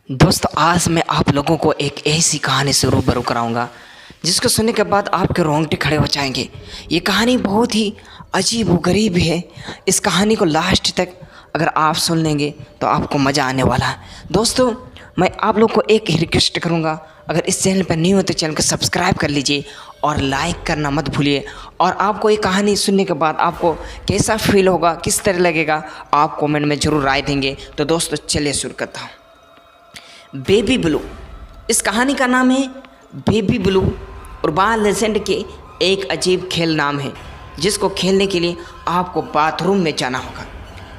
दोस्तों आज मैं आप लोगों को एक ऐसी कहानी से रूबरू कराऊंगा जिसको सुनने के बाद आपके रोंगटे खड़े हो जाएंगे। ये कहानी बहुत ही अजीब व गरीब है। इस कहानी को लास्ट तक अगर आप सुन लेंगे तो आपको मज़ा आने वाला है। दोस्तों मैं आप लोग को एक ही रिक्वेस्ट करूंगा, अगर इस चैनल पर न्यू हो तो चैनल को सब्सक्राइब कर लीजिए और लाइक करना मत भूलिए। और आपको ये कहानी सुनने के बाद आपको कैसा फील होगा, किस तरह लगेगा, आप कमेंट में ज़रूर राय देंगे। तो दोस्तों चलिए शुरू करता हूँ। बेबी ब्लू, इस कहानी का नाम है बेबी ब्लू। उर्बान लेजेंड के एक अजीब खेल नाम है जिसको खेलने के लिए आपको बाथरूम में जाना होगा।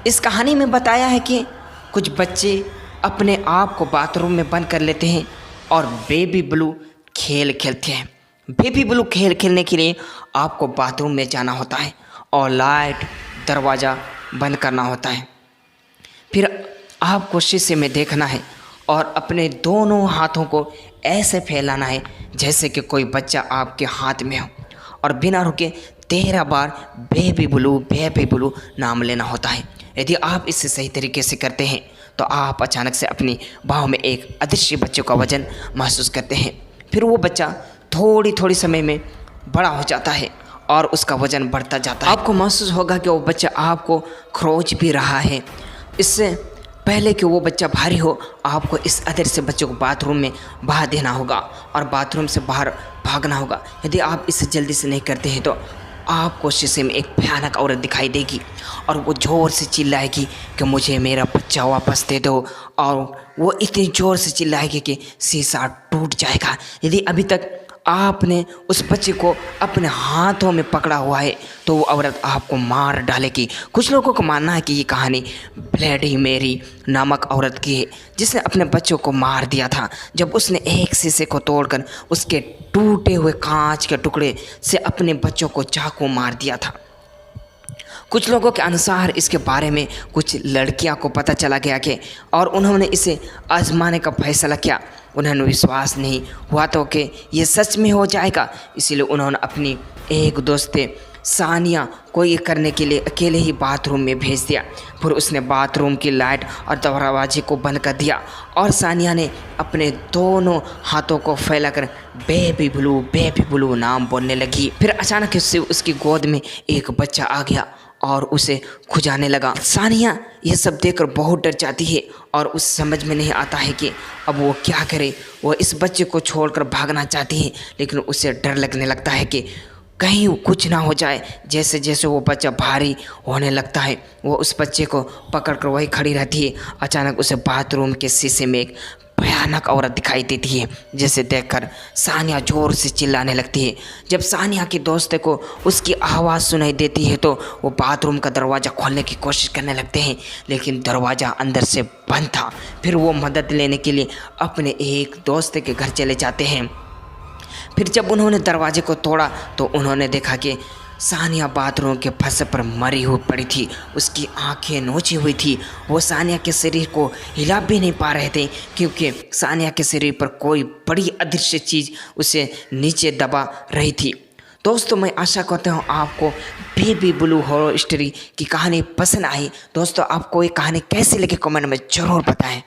इस कहानी में बताया है कि कुछ बच्चे अपने आप को बाथरूम में बंद कर लेते हैं और बेबी ब्लू खेल खेलते हैं। बेबी ब्लू खेल खेलने के लिए आपको बाथरूम में जाना होता है और लाइट दरवाज़ा बंद करना होता है। फिर आपको शीशे में देखना है और अपने दोनों हाथों को ऐसे फैलाना है जैसे कि कोई बच्चा आपके हाथ में हो और बिना रुके 13 बार बेबी ब्लू नाम लेना होता है। यदि आप इसे सही तरीके से करते हैं तो आप अचानक से अपनी बाहों में एक अदृश्य बच्चे का वजन महसूस करते हैं। फिर वो बच्चा थोड़ी समय में बड़ा हो जाता है और उसका वजन बढ़ता जाता है। आपको महसूस होगा कि वो बच्चा आपको खरोच भी रहा है। इससे पहले कि वो बच्चा भारी हो, आपको इस अदृश्य बच्चे को बाथरूम में बहा देना होगा और बाथरूम से बाहर भागना होगा। यदि आप इसे जल्दी से नहीं करते हैं तो आपको शीशे में एक भयानक औरत दिखाई देगी और वो ज़ोर से चिल्लाएगी कि मुझे मेरा बच्चा वापस दे दो। और वो इतनी ज़ोर से चिल्लाएगी कि शीशा टूट जाएगा। यदि अभी तक आपने उस बच्चे को अपने हाथों में पकड़ा हुआ है तो वो औरत आपको मार डालेगी। कुछ लोगों को मानना है कि ये कहानी ब्लडी मेरी नामक औरत की है जिसने अपने बच्चों को मार दिया था जब उसने एक शीशे को तोड़कर उसके टूटे हुए कांच के टुकड़े से अपने बच्चों को चाकू मार दिया था। कुछ लोगों के अनुसार इसके बारे में कुछ लड़कियां को पता चला गया कि और उन्होंने इसे आजमाने का फैसला किया। उन्होंने विश्वास नहीं हुआ तो कि ये सच में हो जाएगा, इसलिए उन्होंने अपनी एक दोस्त सानिया को ये करने के लिए अकेले ही बाथरूम में भेज दिया। फिर उसने बाथरूम की लाइट और दरवाजे को बंद कर दिया और सानिया ने अपने दोनों हाथों को फैलाकर बेबी ब्लू नाम बोलने लगी। फिर अचानक उससे उसकी गोद में एक बच्चा आ गया और उसे खुजाने लगा। सानिया यह सब देखकर बहुत डर जाती है और उस समझ में नहीं आता है कि अब वो क्या करे। वो इस बच्चे को छोड़कर भागना चाहती है लेकिन उसे डर लगने लगता है कि कहीं कुछ ना हो जाए। जैसे जैसे वो बच्चा भारी होने लगता है वो उस बच्चे को पकड़कर वही खड़ी रहती है। अचानक उसे बाथरूम के शीशे में एक भयानक औरत दिखाई देती है जिसे देखकर सानिया जोर से चिल्लाने लगती है। जब सानिया की दोस्त को उसकी आवाज़ सुनाई देती है तो वो बाथरूम का दरवाज़ा खोलने की कोशिश करने लगते हैं लेकिन दरवाज़ा अंदर से बंद था। फिर वो मदद लेने के लिए अपने एक दोस्त के घर चले जाते हैं। फिर जब उन्होंने दरवाजे को तोड़ा तो उन्होंने देखा कि सानिया बाथरूम के फर्श पर मरी हुई पड़ी थी। उसकी आंखें नोची हुई थी। वो सानिया के शरीर को हिला भी नहीं पा रहे थे क्योंकि सानिया के शरीर पर कोई बड़ी अदृश्य चीज़ उसे नीचे दबा रही थी। दोस्तों मैं आशा करता हूँ आपको बेबी ब्लू हॉरर स्टोरी की कहानी पसंद आई। दोस्तों आपको ये कहानी कैसी लगी कमेंट में ज़रूर बताएं।